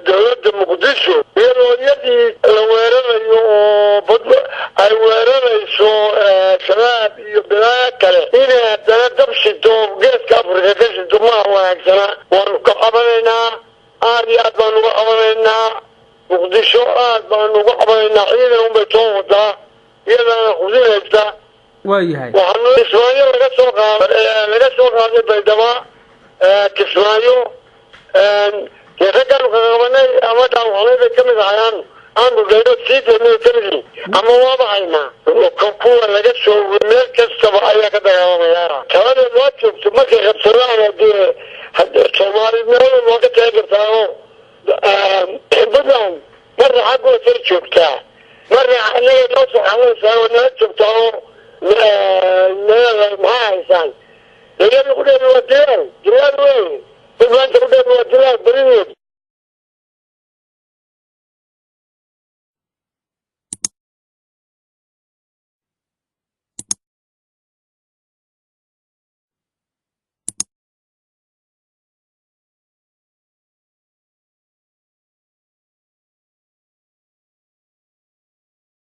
dowladda muqdisho iyadoo yadii la weerarayo oo badba ay weerarayso shabaab iyo bilaa kale inay haddana dab shito geeska afrika ka shito maaha wanaagsana waanu ka qabanaynaa aad iyo aad baanu uga qabanaynaa muqdisho aad baanu uga qabanaynaa ciidan unbay soo wadaa iyadaana hubinaysa waayahay waxaanu kismaayo laga soo qaaday baydhaba kismaayo raggaan kaqabanay ama dhaawacnay bay kamid ahayaan aanu gaydo siideenay kamid ama waaba haynaa kuwa laga soo meel kastaba ayaa ka dagaalamaya taladeed waa joogto markay qabsadaan dee soomaalinimada waa ka tagi kartaao puntland marna xaggooda say joogtaa marna anaga noo soo xalaysaa oo nala joogtaa oo maxaa haysaan iyada kudheeda waa dilaal wey puntland kudheeda waa dilaal berideed